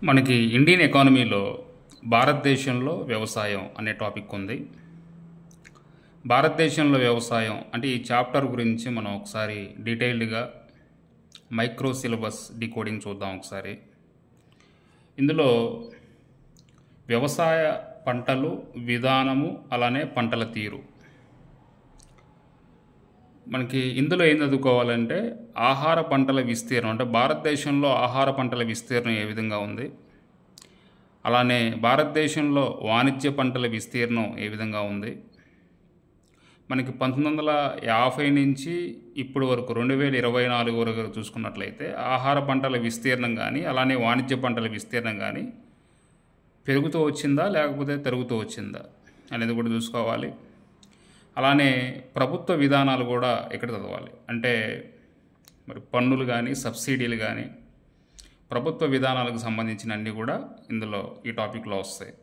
మనకి ఇండియన్ ఎకానమీలో భారతదేశంలో వ్యవసాయం అనే టాపిక్ ఉంది. భారతదేశంలో వ్యవసాయం అంటే ఈ చాప్టర్ గురించి మనం ఒకసారి డీటెయిల్డ్గా మైక్రో సిలబస్ డీకోడింగ్ చూద్దాం ఒకసారి. ఇందులో వ్యవసాయ పంటలు, విధానము, అలానే పంటల తీరు. మనకి ఇందులో ఏం చదువుకోవాలంటే ఆహార పంటల విస్తీర్ణం, అంటే భారతదేశంలో ఆహార పంటల విస్తీర్ణం ఏ విధంగా ఉంది, అలానే భారతదేశంలో వాణిజ్య పంటల విస్తీర్ణం ఏ విధంగా ఉంది. మనకి 1950 నుంచి ఇప్పుడు వరకు 2024 వరకు చూసుకున్నట్లయితే ఆహార పంటల విస్తీర్ణం కానీ అలానే వాణిజ్య పంటల విస్తీర్ణం కానీ పెరుగుతూ వచ్చిందా లేకపోతే తరుగుతూ వచ్చిందా అనేది కూడా చూసుకోవాలి. అలానే ప్రభుత్వ విధానాలు కూడా ఇక్కడ చదవాలి. అంటే మరి పన్నులు కానీ సబ్సిడీలు కానీ ప్రభుత్వ విధానాలకు సంబంధించిన అన్నీ కూడా ఇందులో ఈ టాపిక్లో వస్తాయి.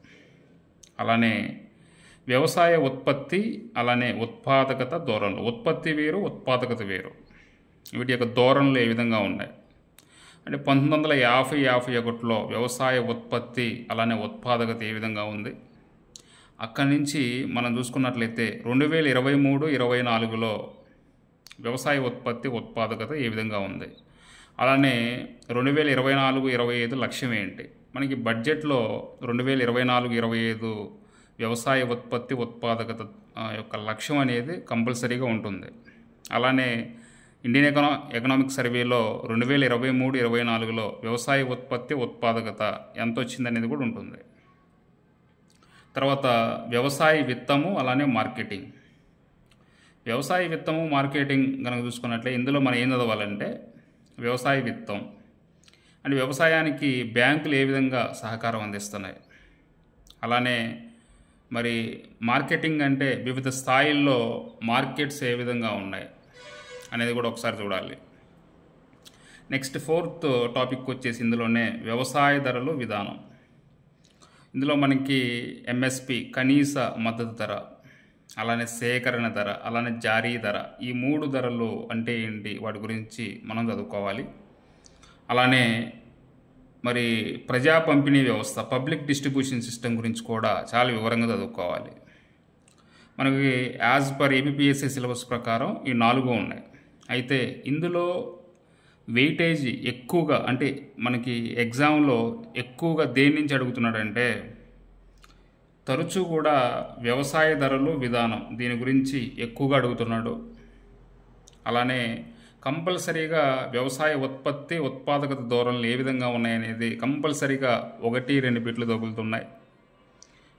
అలానే వ్యవసాయ ఉత్పత్తి, అలానే ఉత్పాదకత ధోరణులు. ఉత్పత్తి వేరు, ఉత్పాదకత వేరు. వీటి యొక్క ధోరణులు ఏ విధంగా ఉన్నాయి అంటే 1950-51లో వ్యవసాయ ఉత్పత్తి అలానే ఉత్పాదకత ఏ విధంగా ఉంది. అక్కడి నుంచి మనం చూసుకున్నట్లయితే 2023-24లో వ్యవసాయ ఉత్పత్తి ఉత్పాదకత ఏ విధంగా ఉంది. అలానే 2024-25 లక్ష్యం ఏంటి. మనకి బడ్జెట్లో 2024-25 వ్యవసాయ ఉత్పత్తి ఉత్పాదకత యొక్క లక్ష్యం అనేది కంపల్సరీగా ఉంటుంది. అలానే ఇండియన్ ఎకనామిక్ సర్వేలో 2023-24లో వ్యవసాయ ఉత్పత్తి ఉత్పాదకత ఎంత వచ్చిందనేది కూడా ఉంటుంది. తర్వాత వ్యవసాయ విత్తము అలానే మార్కెటింగ్. వ్యవసాయ విత్తము మార్కెటింగ్ కనుక చూసుకున్నట్లయితే ఇందులో మనం ఏం చదవాలంటే వ్యవసాయ విత్తం అంటే వ్యవసాయానికి బ్యాంకులు ఏ విధంగా సహకారం అందిస్తున్నాయి, అలానే మరి మార్కెటింగ్ అంటే వివిధ స్థాయిల్లో మార్కెట్స్ ఏ విధంగా ఉన్నాయి అనేది కూడా ఒకసారి చూడాలి. నెక్స్ట్ 4th టాపిక్ వచ్చేసి ఇందులోనే వ్యవసాయ ధరలు విధానం. ఇందులో మనకి ఎంఎస్పి కనీస మద్దతు ధర, అలానే సేకరణ ధర, అలానే జారీ ధర, ఈ 3 ధరలు అంటే ఏంటి వాటి గురించి మనం చదువుకోవాలి. అలానే మరి ప్రజా పంపిణీ వ్యవస్థ, పబ్లిక్ డిస్ట్రిబ్యూషన్ సిస్టమ్ గురించి కూడా చాలా వివరంగా చదువుకోవాలి. మనకి యాజ్ పర్ ఏపీపీఎస్సీ సిలబస్ ప్రకారం ఈ 4 ఉన్నాయి. అయితే ఇందులో వెయిటేజ్ ఎక్కువగా అంటే మనకి ఎగ్జామ్లో ఎక్కువగా దేని నుంచి అడుగుతున్నాడంటే తరచూ కూడా వ్యవసాయ ధరలు విధానం దీని గురించి ఎక్కువగా అడుగుతున్నాడు. అలానే కంపల్సరీగా వ్యవసాయ ఉత్పత్తి ఉత్పాదకత ధోరణులు ఏ విధంగా ఉన్నాయనేది కంపల్సరీగా 1-2 బిట్లు తగులుతున్నాయి.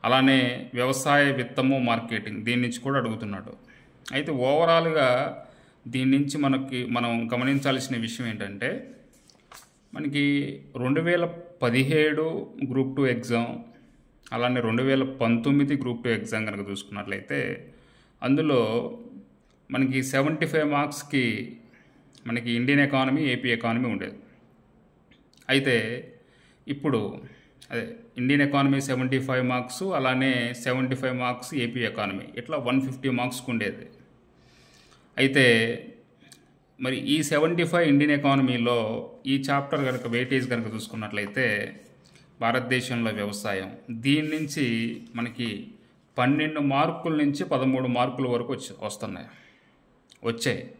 అలానే వ్యవసాయ విత్తము మార్కెటింగ్ దీని నుంచి కూడా అడుగుతున్నాడు. అయితే ఓవరాల్గా దీని నుంచి మనం గమనించాల్సిన విషయం ఏంటంటే మనకి 2017 గ్రూప్ 2 ఎగ్జామ్, అలానే 2019 గ్రూప్ 2 ఎగ్జామ్ కనుక చూసుకున్నట్లయితే అందులో మనకి 75 మార్క్స్కి మనకి ఇండియన్ ఎకానమీ, ఏపీ ఎకానమీ ఉండేది. అయితే ఇప్పుడు అదే ఇండియన్ ఎకానమీ 75 మార్క్స్, అలానే 75 మార్క్స్ ఏపీ ఎకానమీ, ఇట్లా 150 మార్క్స్కి ఉండేది. అయితే మరి ఈ 75 ఇండియన్ ఎకానమీలో ఈ చాప్టర్ కనుక వెయిటేజ్ కనుక చూసుకున్నట్లయితే భారతదేశంలో వ్యవసాయం దీని నుంచి మనకి 12 మార్కుల నుంచి 13 మార్కుల వరకు వచ్చాయి.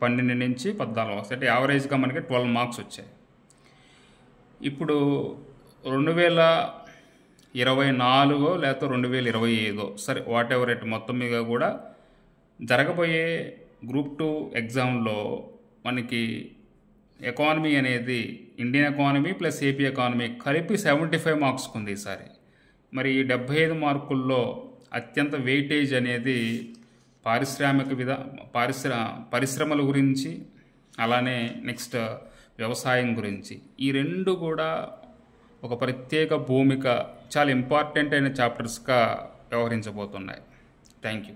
12 నుంచి 14 మార్క్స్ అంటే యావరేజ్గా మనకి 12 మార్క్స్ వచ్చాయి. ఇప్పుడు 2024 లేకపోతే 2025 సరే వాట్ ఎవర్ ఇట్ మొత్తం మీద కూడా జరగబోయే గ్రూప్ 2 ఎగ్జామ్లో మనకి ఎకానమీ అనేది Indian economy plus AP economy కలిపి 75 మార్క్స్కి ఉంది ఈసారి. మరి ఈ 75 మార్కుల్లో అత్యంత వెయిటేజ్ అనేది పరిశ్రమల గురించి, అలానే నెక్స్ట్ వ్యవసాయం గురించి, ఈ 2 కూడా ఒక ప్రత్యేక భూమిక చాలా ఇంపార్టెంట్ అయిన చాప్టర్స్గా వ్యవహరించబోతున్నాయి. Thank you.